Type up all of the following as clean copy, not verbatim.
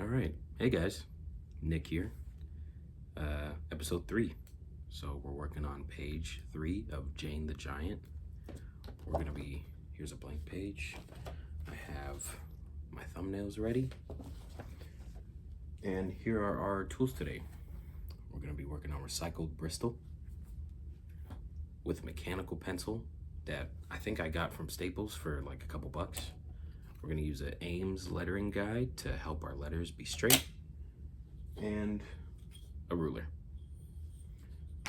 All right. Hey guys, Nick here. Episode 3. So we're working on page 3 of Jane the Giant. Here's a blank page. I have my thumbnails ready. And here are our tools today. We're going to be working on recycled Bristol with mechanical pencil that I think I got from Staples for like a couple bucks. We're going to use an Ames lettering guide to help our letters be straight, and a ruler.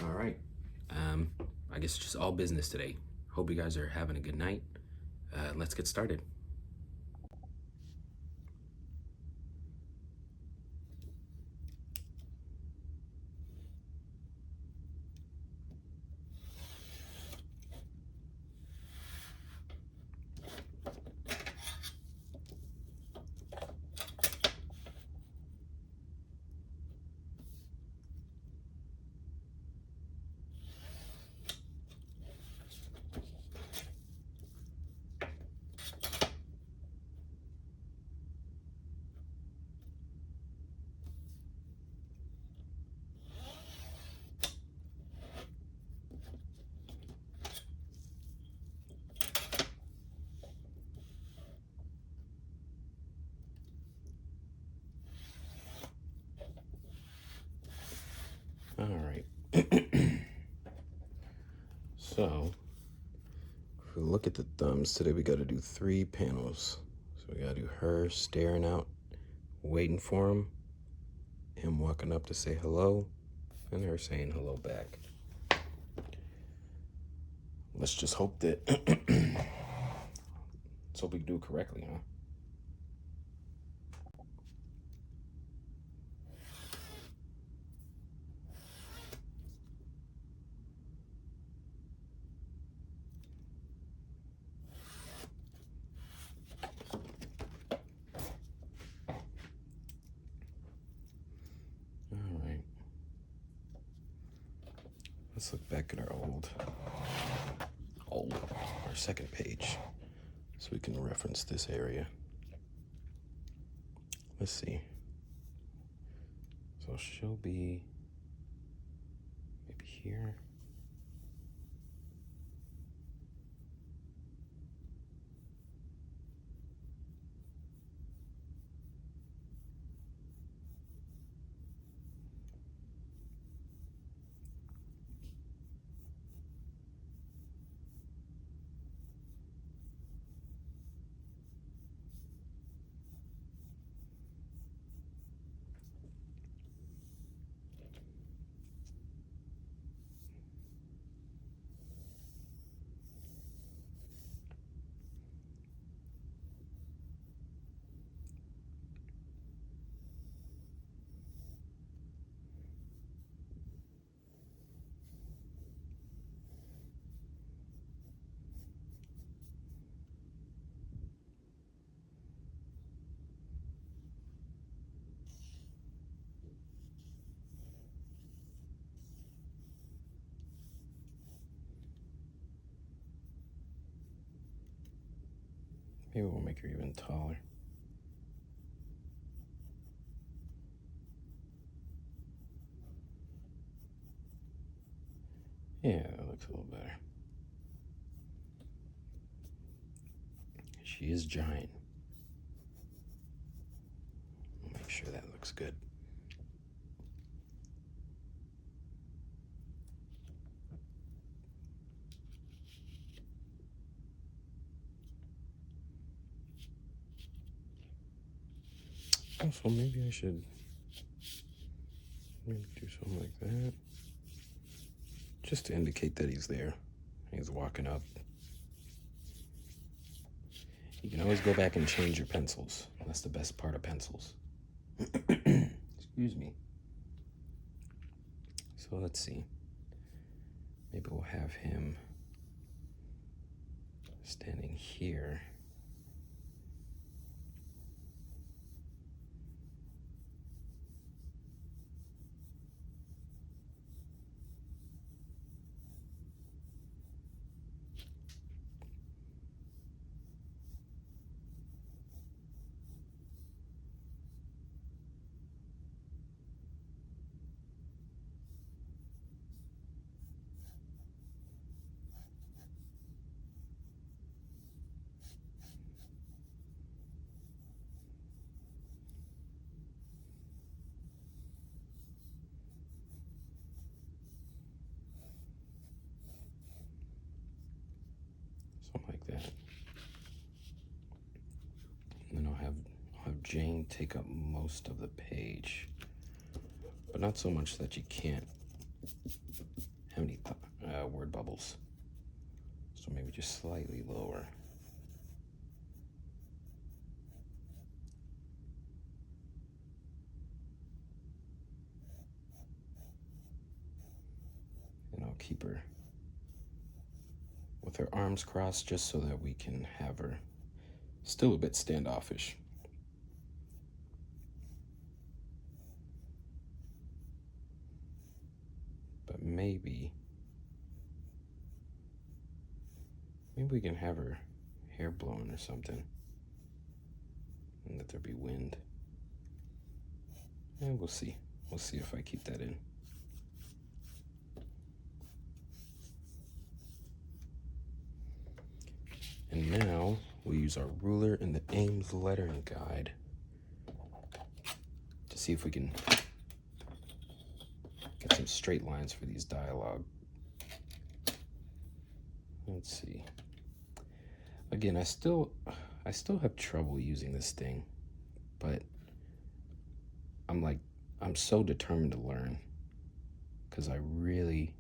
All right. I guess just all business today. Hope you guys are having a good night. Let's get started. All right. So, if we look at the thumbs today, we got to do 3 panels. So we got to do her staring out, waiting for him walking up to say hello, and her saying hello back. Let's just hope that. Let's hope we do it correctly, huh? All right. Let's look back at our our second page, so we can reference this area. Let's see. So she'll be maybe here. Maybe we'll make her even taller. Yeah, that looks a little better. She is giant. I'll make sure that looks good. Also, maybe I should do something like that, just to indicate that he's there. He's walking up. You can always go back and change your pencils. That's the best part of pencils. Excuse me. So let's see. Maybe we'll have him standing here. Something like that. And then I'll have Jane take up most of the page, but not so much that you can't have any word bubbles. So maybe just slightly lower. And I'll keep her with her arms crossed just so that we can have her still a bit standoffish. But maybe we can have her hair blowing or something, and let there be wind. And we'll see. We'll see if I keep that in. And now we use our ruler and the Ames lettering guide to see if we can get some straight lines for these dialogue. Let's see. Again, I still have trouble using this thing, but I'm so determined to learn, because I really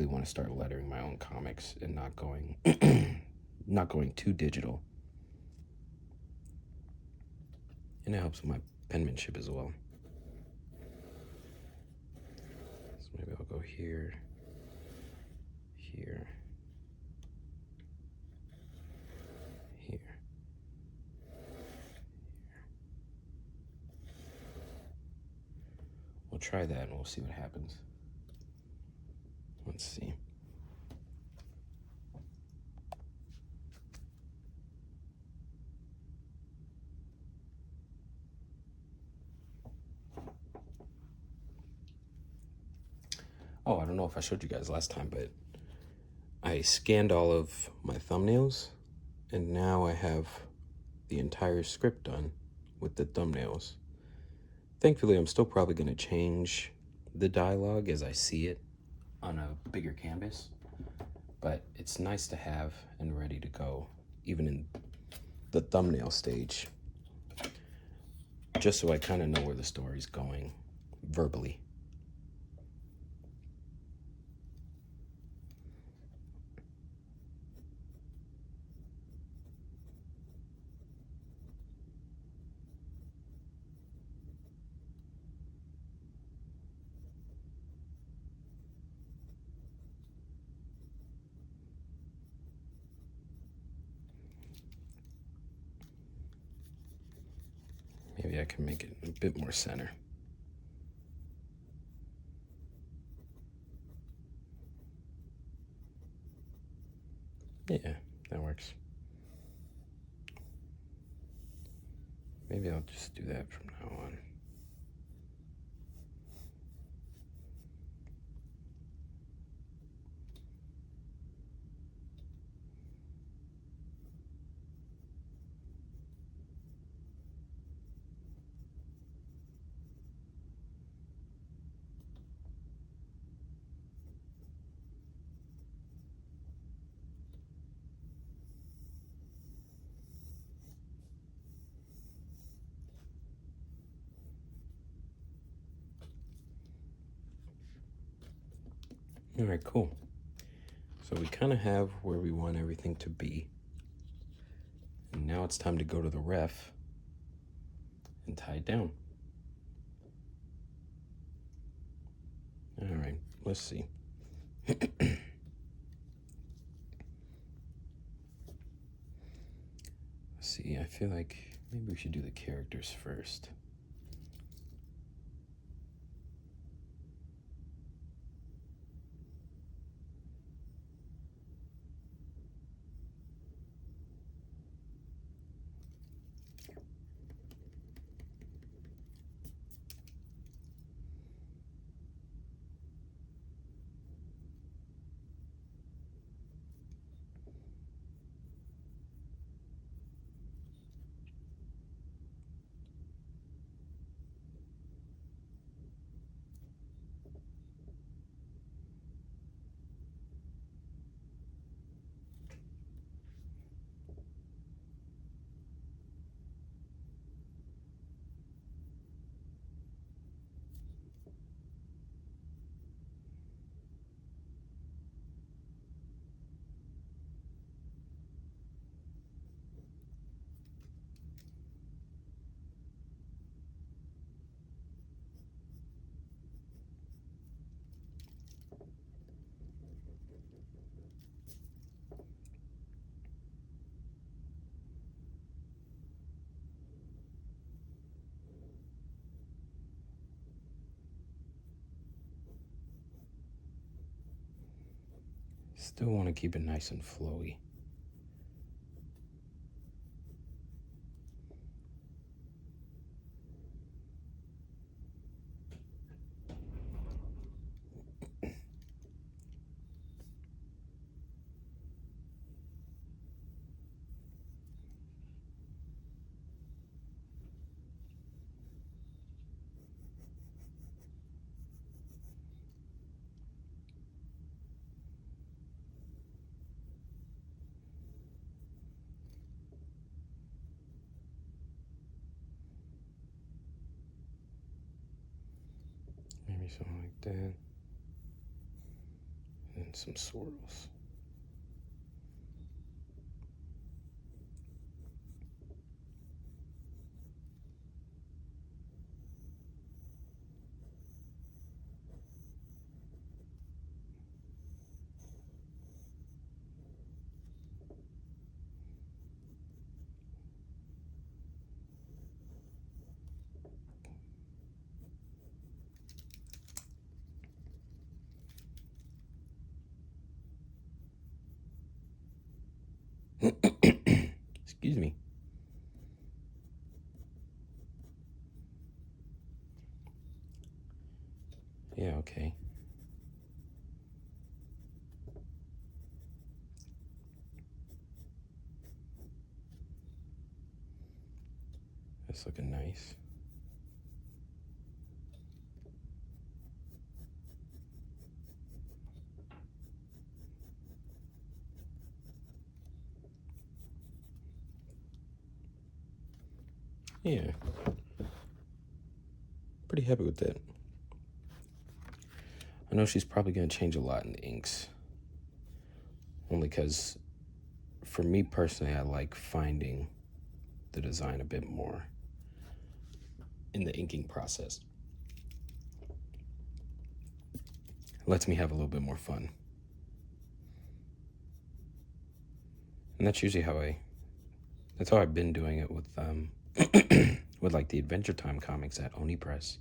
want to start lettering my own comics and not going too digital. And it helps with my penmanship as well. So maybe I'll go here, here, here. We'll try that and we'll see what happens. Let's see. Oh, I don't know if I showed you guys last time, but I scanned all of my thumbnails, and now I have the entire script done with the thumbnails. Thankfully, I'm still probably going to change the dialogue as I see it on a bigger canvas, but it's nice to have and ready to go, even in the thumbnail stage, just so I kind of know where the story's going verbally. Maybe I can make it a bit more center. Yeah, that works. Maybe I'll just do that from now on. All right, cool. So we kind of have where we want everything to be. And now it's time to go to the ref and tie it down. All right, let's see. See, I feel like maybe we should do the characters first. Still want to keep it nice and flowy. Maybe something like that. And some swirls. Excuse me. Yeah, okay. That's looking nice. Yeah. Pretty happy with that. I know she's probably going to change a lot in the inks. Only because, for me personally, I like finding the design a bit more in the inking process. It lets me have a little bit more fun. And that's usually that's how I've been doing it with, with like the Adventure Time comics at Oni Press.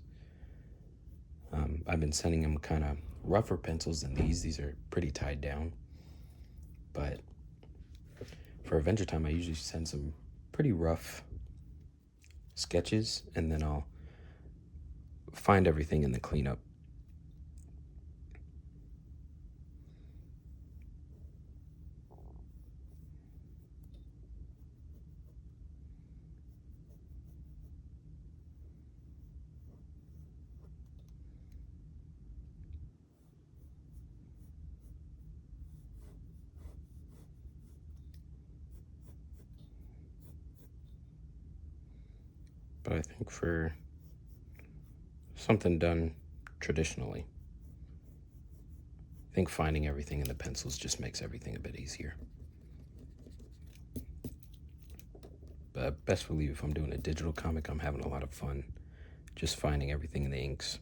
I've been sending them kind of rougher pencils than these. These are pretty tied down. But for Adventure Time, I usually send some pretty rough sketches, and then I'll find everything in the cleanup. But I think for something done traditionally, I think finding everything in the pencils just makes everything a bit easier. But best believe if I'm doing a digital comic, I'm having a lot of fun just finding everything in the inks.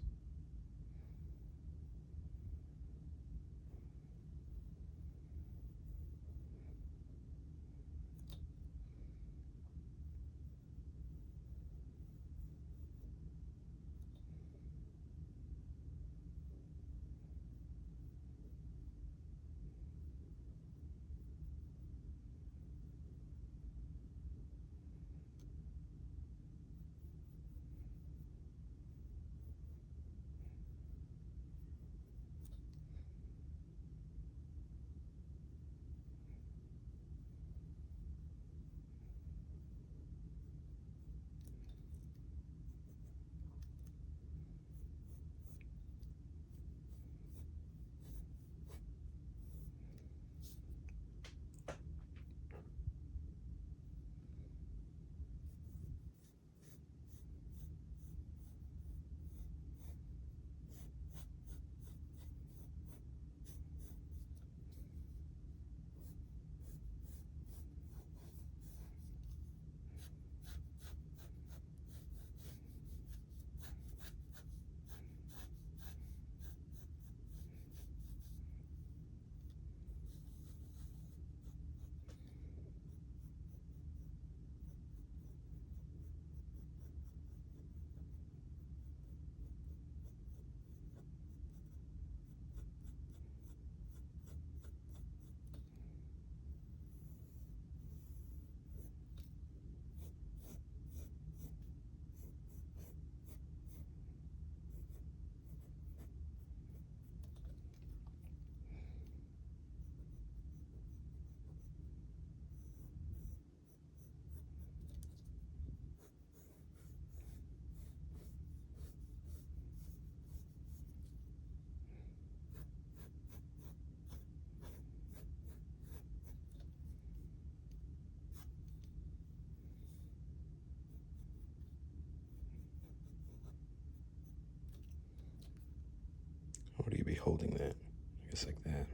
holding that. I guess like that.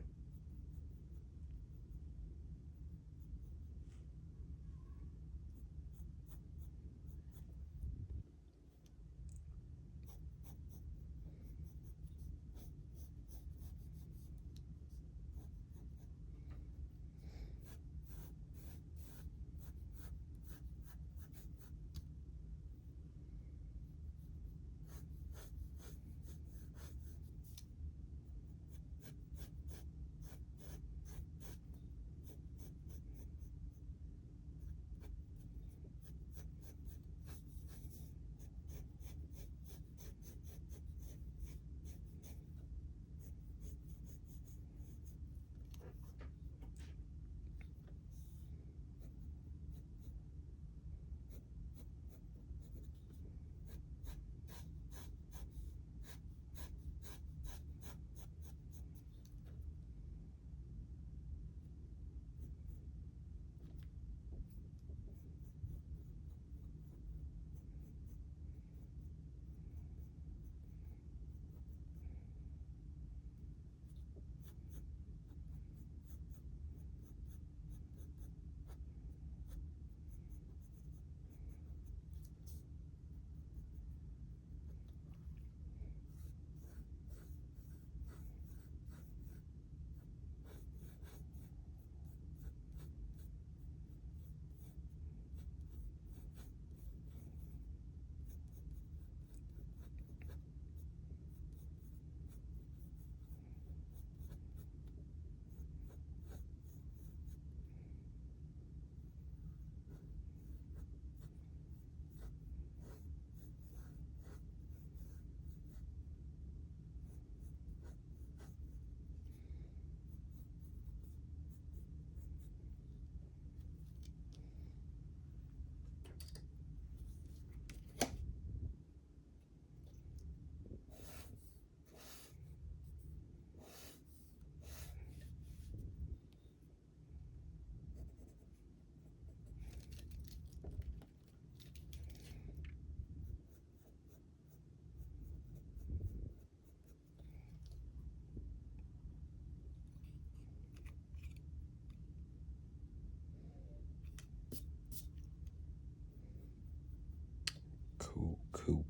Cool.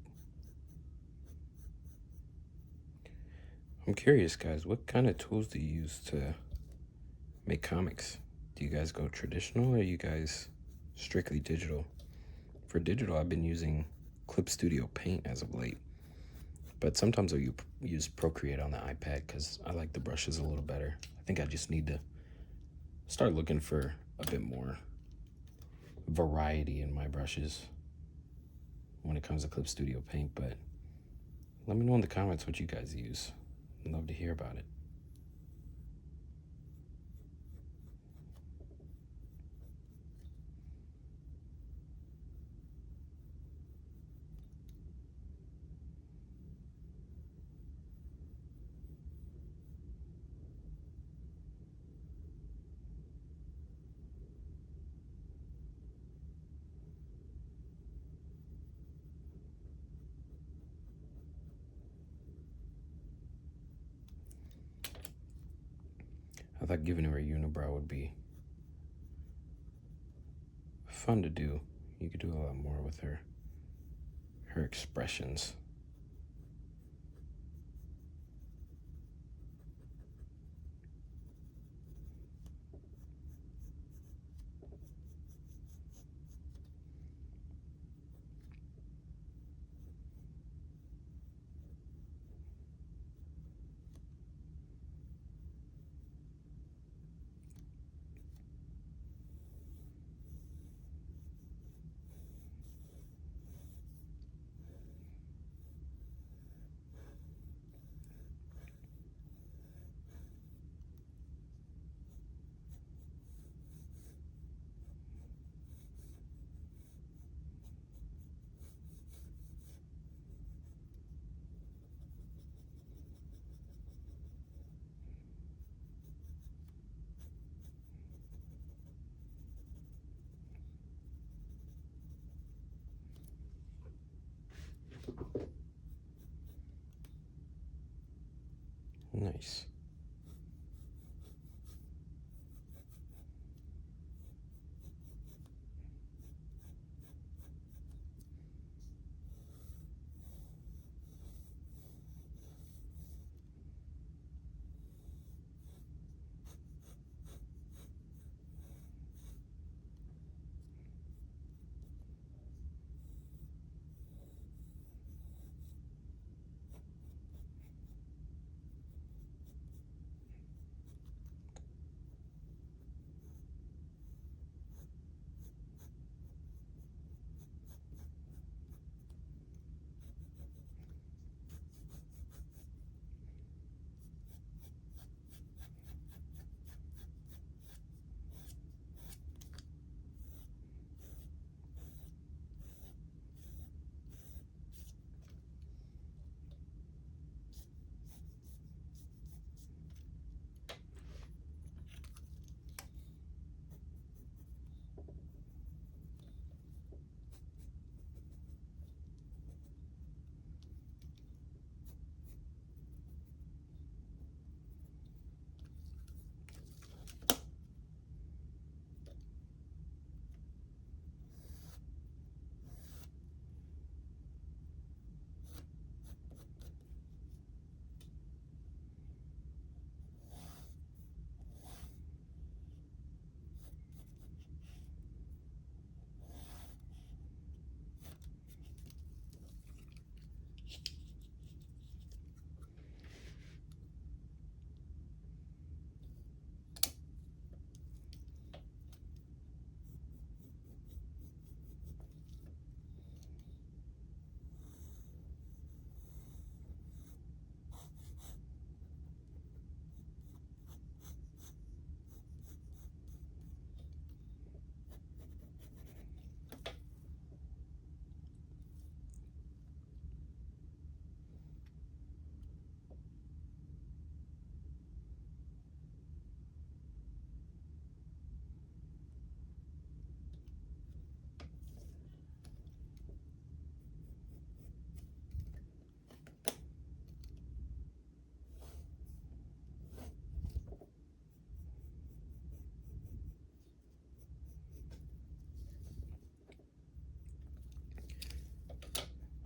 I'm curious, guys, what kind of tools do you use to make comics? Do you guys go traditional or are you guys strictly digital? For digital, I've been using Clip Studio Paint as of late, but sometimes I'll use Procreate on the iPad because I like the brushes a little better. I think I just need to start looking for a bit more variety in my brushes when it comes to Clip Studio Paint, but let me know in the comments what you guys use. I'd love to hear about it. I thought giving her a unibrow would be fun to do. You could do a lot more with her expressions. Nice.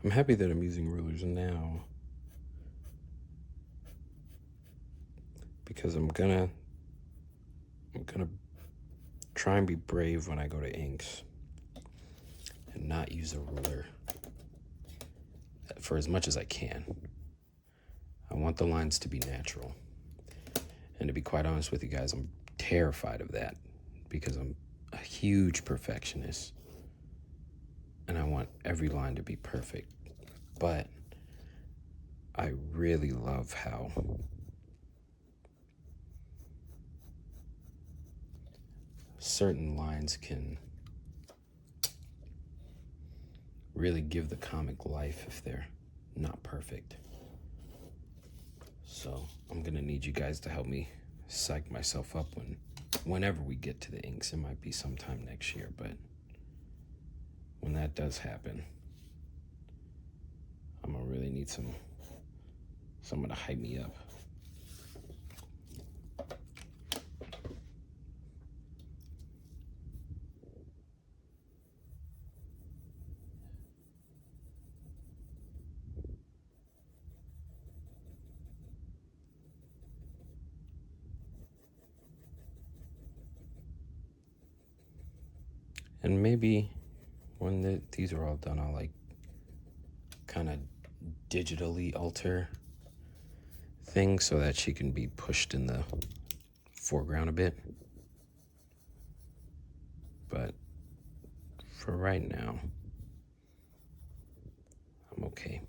I'm happy that I'm using rulers now because I'm gonna try and be brave when I go to inks and not use a ruler for as much as I can. I want the lines to be natural. And to be quite honest with you guys, I'm terrified of that because I'm a huge perfectionist and I want every line to be perfect. But I really love how certain lines can really give the comic life if they're not perfect. So I'm gonna need you guys to help me psych myself up whenever we get to the inks. It might be sometime next year, but when that does happen, I'm gonna really need someone to hype me up. And maybe when these are all done, I'll like kind of digitally alter things so that she can be pushed in the foreground a bit. But for right now, I'm okay.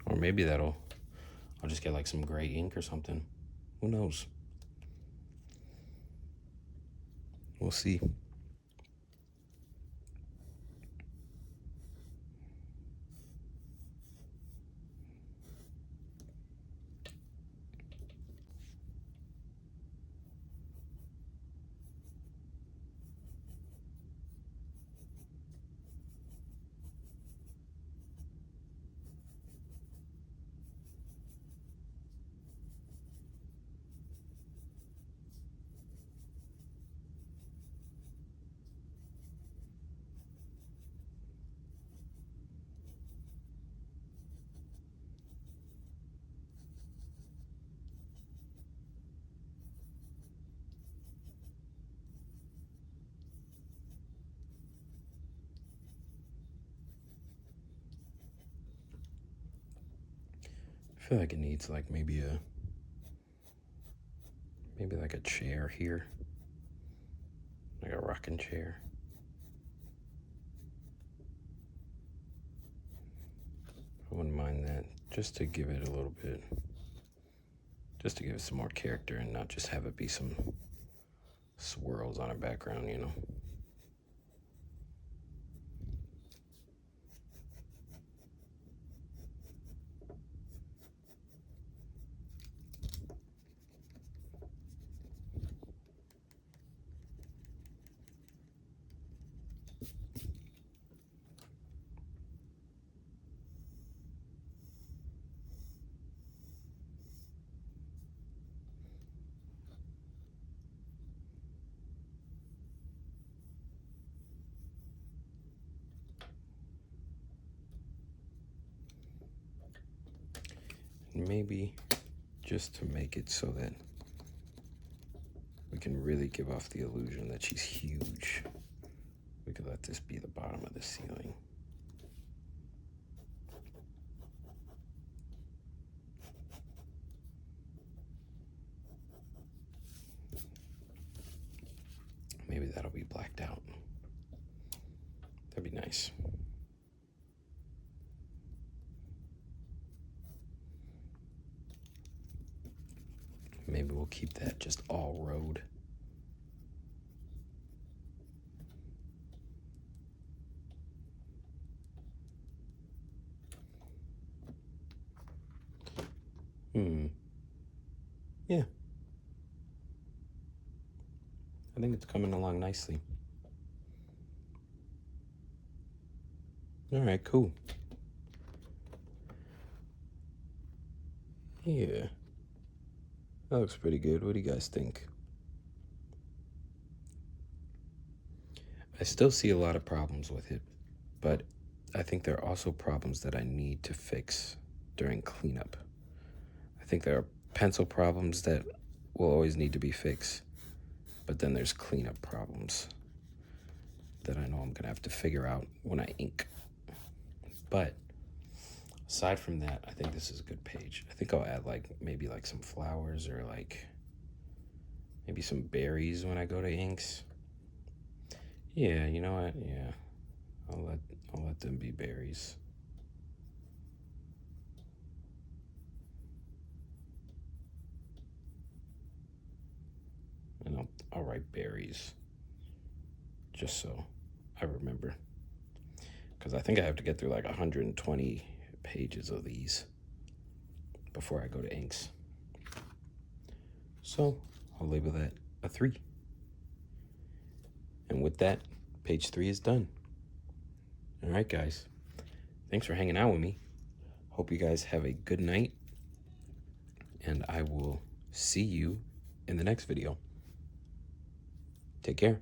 Or maybe I'll just get like some gray ink or something. Who knows? We'll see. feel like it needs like maybe like a chair here, like a rocking chair. I wouldn't mind that, just to give it a little bit, just to give it some more character and not just have it be some swirls on a background, you know. Maybe just to make it so that we can really give off the illusion that she's huge, we could let this be the bottom of the ceiling. Maybe that'll be blacked out. That'd be nice. Maybe we'll keep that just all road. Yeah. I think it's coming along nicely. All right, cool. Yeah. That looks pretty good. What do you guys think? I still see a lot of problems with it, but I think there are also problems that I need to fix during cleanup. I think there are pencil problems that will always need to be fixed, but then there's cleanup problems that I know I'm gonna have to figure out when I ink. But aside from that, I think this is a good page. I think I'll add like maybe like some flowers or like maybe some berries when I go to inks. Yeah, you know what? Yeah, I'll let them be berries. And I'll write berries just so I remember, because I think I have to get through like 120 pages of these before I go to inks. So I'll label that a 3. And with that, page 3 is done. All right, guys. Thanks for hanging out with me. Hope you guys have a good night. And I will see you in the next video. Take care.